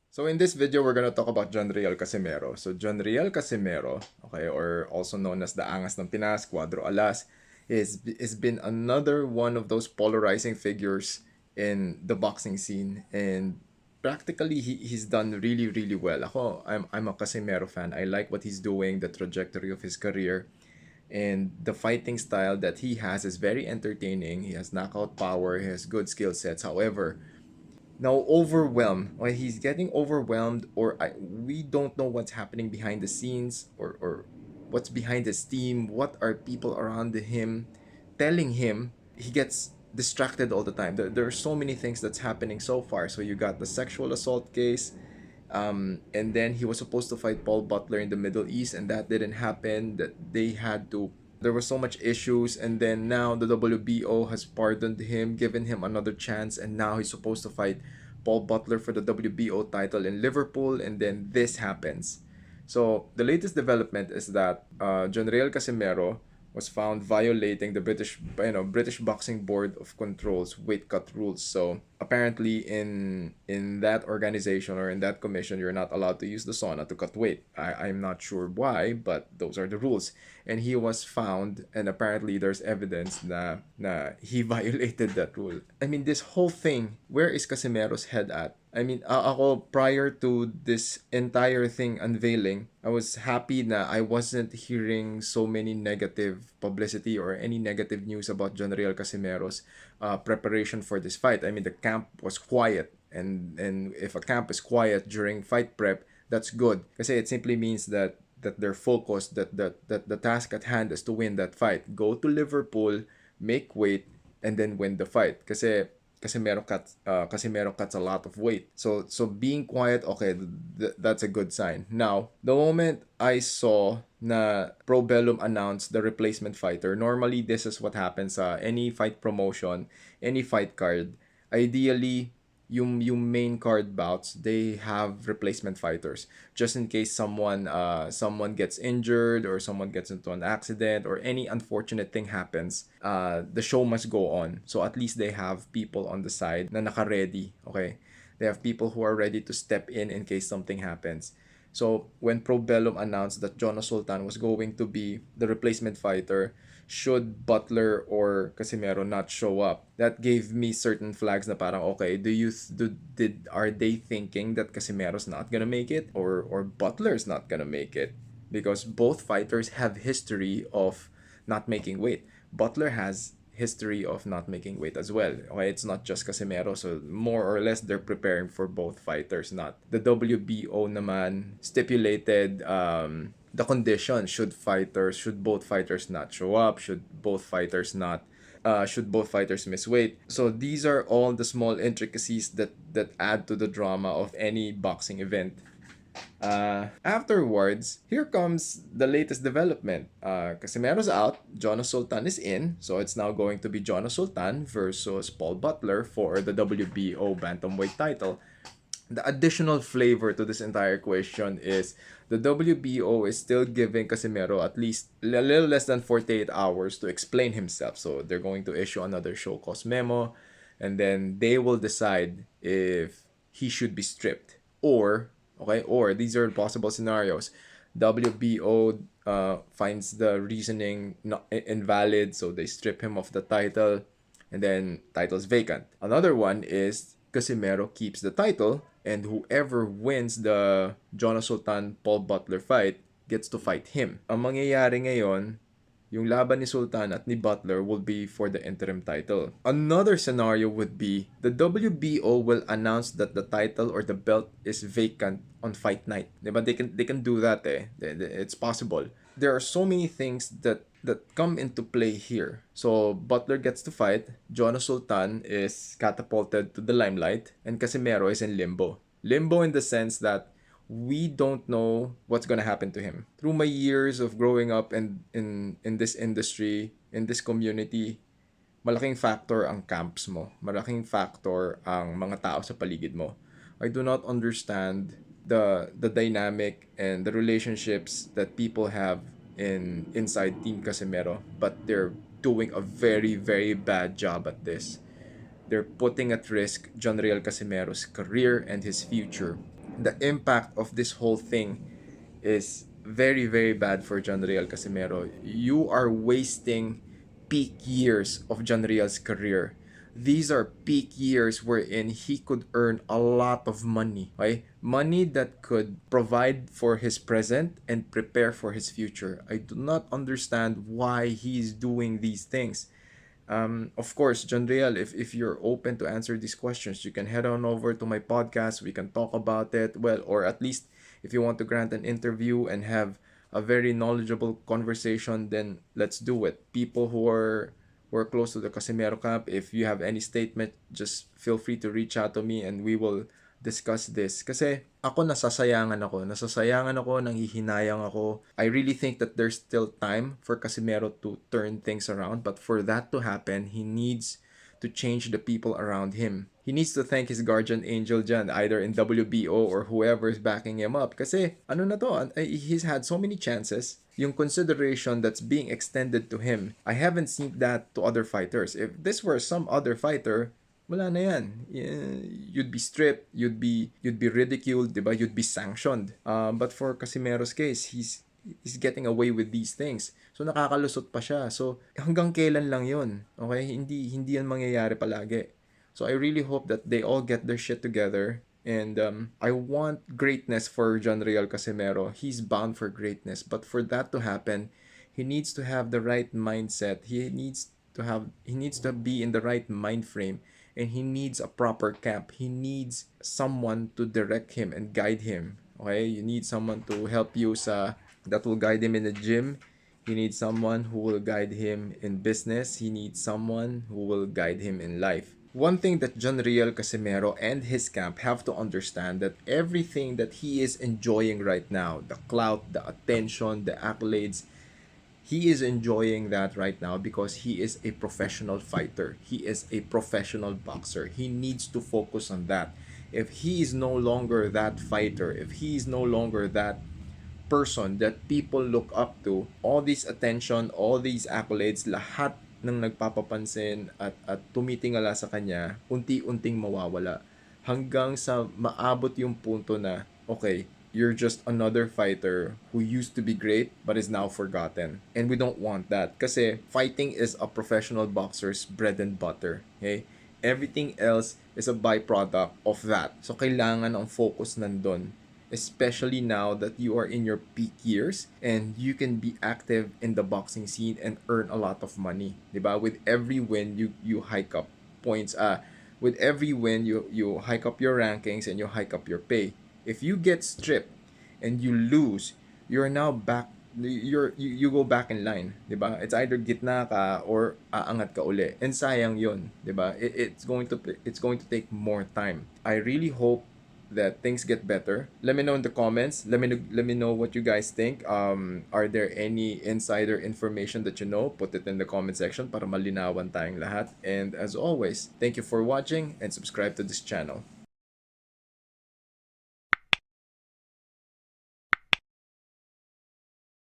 So in this video, we're gonna talk about John Riel Casimero. So John Riel Casimero, okay, or also known as the Angas ng Pinas, Cuadro Alas, is been another one of those polarizing figures in the boxing scene, and practically he's done really well. I'm a Casimero fan. I like what he's doing, the trajectory of his career, and the fighting style that he has is very entertaining. He has knockout power, he has good skill sets. However, now overwhelmed, or he's getting overwhelmed, or we don't know what's happening behind the scenes, or what's behind his team, what are people around him telling him. He gets distracted all the time. There are so many things that's happening so far. So you got the sexual assault case, and then he was supposed to fight Paul Butler in the Middle East, and that didn't happen. That they had to. There were so much issues, and then now the WBO has pardoned him, given him another chance, and now he's supposed to fight Paul Butler for the WBO title in Liverpool, and then this happens. So the latest development is that John Riel Casimero was found violating the British Boxing Board of Control's weight cut rules. So apparently in that organization or in that commission, you're not allowed to use the sauna to cut weight. I'm not sure why, but those are the rules. And he was found, and apparently there's evidence na he violated that rule. I mean, this whole thing, where is Casimero's head at? I mean, ako, prior to this entire thing unveiling, I was happy na I wasn't hearing so many negative publicity or any negative news about John Riel Casimero's preparation for this fight. I mean, the camp was quiet, and if a camp is quiet during fight prep, that's good. Kasi it simply means that they're focused, that the task at hand is to win that fight. Go to Liverpool, make weight, and then win the fight. Casimero cuts a lot of weight. So being quiet, okay, that's a good sign. Now, the moment I saw na Pro Bellum announced the replacement fighter, normally this is what happens sa any fight promotion, any fight card. Ideally, yung main card bouts, they have replacement fighters just in case someone gets injured, or someone gets into an accident, or any unfortunate thing happens. The show must go on, so at least they have people on the side na naka-ready. Okay, they have people who are ready to step in case something happens. So when Pro Bellum announced that Jonas Sultan was going to be the replacement fighter, should Butler or Casimero not show up, that gave me certain flags na parang, okay, are they thinking that Casimero's not gonna make it, or Butler's not gonna make it? Because both fighters have history of not making weight. Butler has history of not making weight as well. Okay, it's not just Casimero, so more or less they're preparing for both fighters. Not the WBO naman stipulated the condition, should both fighters not show up, should both fighters miss weight. So these are all the small intricacies that add to the drama of any boxing event. Afterwards, here comes the latest development. Casimero's out, Jonas Sultan is in, so it's now going to be Jonas Sultan versus Paul Butler for the WBO bantamweight title. The additional flavor to this entire question is the WBO is still giving Casimero at least a little less than 48 hours to explain himself. So they're going to issue another show cause memo, and then they will decide if he should be stripped, or these are possible scenarios. WBO finds the reasoning not invalid, so they strip him of the title, and then title's vacant. Another one is Casimero keeps the title, and whoever wins the Jonas Sultan Paul Butler fight gets to fight him. Ang mangyayari ngayon, yung laban ni Sultan at ni Butler will be for the interim title. Another scenario would be the WBO will announce that the title or the belt is vacant on fight night. Diba? They can do that eh. It's possible. There are so many things that come into play here. So Butler gets to fight, Jonas Sultan is catapulted to the limelight, and Casimero is in limbo. Limbo in the sense that we don't know what's gonna happen to him. Through my years of growing up in this industry, in this community, malaking factor ang camps mo. Malaking factor ang mga tao sa paligid mo. I do not understand the dynamic and the relationships that people have inside Team Casimero, but they're doing a very bad job at this. They're putting at risk John Riel Casimero's career and his future. the impact of this whole thing is very, very bad for John Riel Casimero. You are wasting peak years of John Riel's career. These are peak years wherein he could earn a lot of money, okay? Money that could provide for his present and prepare for his future. I do not understand why he's doing these things. Of course, John Riel, if you're open to answer these questions, you can head on over to my podcast. We can talk about it. Well, or at least if you want to grant an interview and have a very knowledgeable conversation, then let's do it. People who are close to the Casimero camp, if you have any statement, just feel free to reach out to me and we will discuss this. Kasi ako nasasayangan ako, nanghihinayang ako. I really think that there's still time for Casimero to turn things around, but for that to happen, he needs to change the people around him. He needs to thank his guardian angel dyan, either in WBO or whoever is backing him up. Kasi, ano na to, he's had so many chances. Yung consideration that's being extended to him, I haven't seen that to other fighters. If this were some other fighter, wala na yan. You'd be stripped, you'd be ridiculed, diba? You'd be sanctioned. But for Casimero's case, he's getting away with these things. So nakakalusot pa siya. So hanggang kailan lang 'yon? Okay? Hindi yan mangyayari palagi. So I really hope that they all get their shit together. And I want greatness for John Riel Casimero. He's bound for greatness. But for that to happen, he needs to have the right mindset. He needs to be in the right mind frame, and he needs a proper camp. He needs someone to direct him and guide him. Okay? You need someone to help you that will guide him in the gym. He needs someone who will guide him in business. He needs someone who will guide him in life. One thing that John Riel Casimero and his camp have to understand, that everything that he is enjoying right now, the clout, the attention, the accolades, he is enjoying that right now because he is a professional fighter. He is a professional boxer. He needs to focus on that. If he is no longer that fighter, if he is no longer that person that people look up to, all this attention, all these accolades, lahat ng nagpapapansin at tumitingala sa kanya, unti-unting mawawala. Hanggang sa maabot yung punto na, okay, you're just another fighter who used to be great but is now forgotten. And we don't want that. Kasi fighting is a professional boxer's bread and butter. Okay? Everything else is a byproduct of that. So kailangan ang focus nandun. Especially now that you are in your peak years and you can be active in the boxing scene and earn a lot of money. Diba? With every win, you hike up points. With every win, you hike up your rankings and you hike up your pay. If you get stripped and you lose, you're now back. You go back in line, 'di ba? It's either gitna ka or aangat ka uli. And sayang 'yon, 'di ba? It's going to take more time. I really hope that things get better. Let me know in the comments. Let me know what you guys think. Are there any insider information that you know? Put it in the comment section para malinawan tayong lahat. And as always, thank you for watching and subscribe to this channel.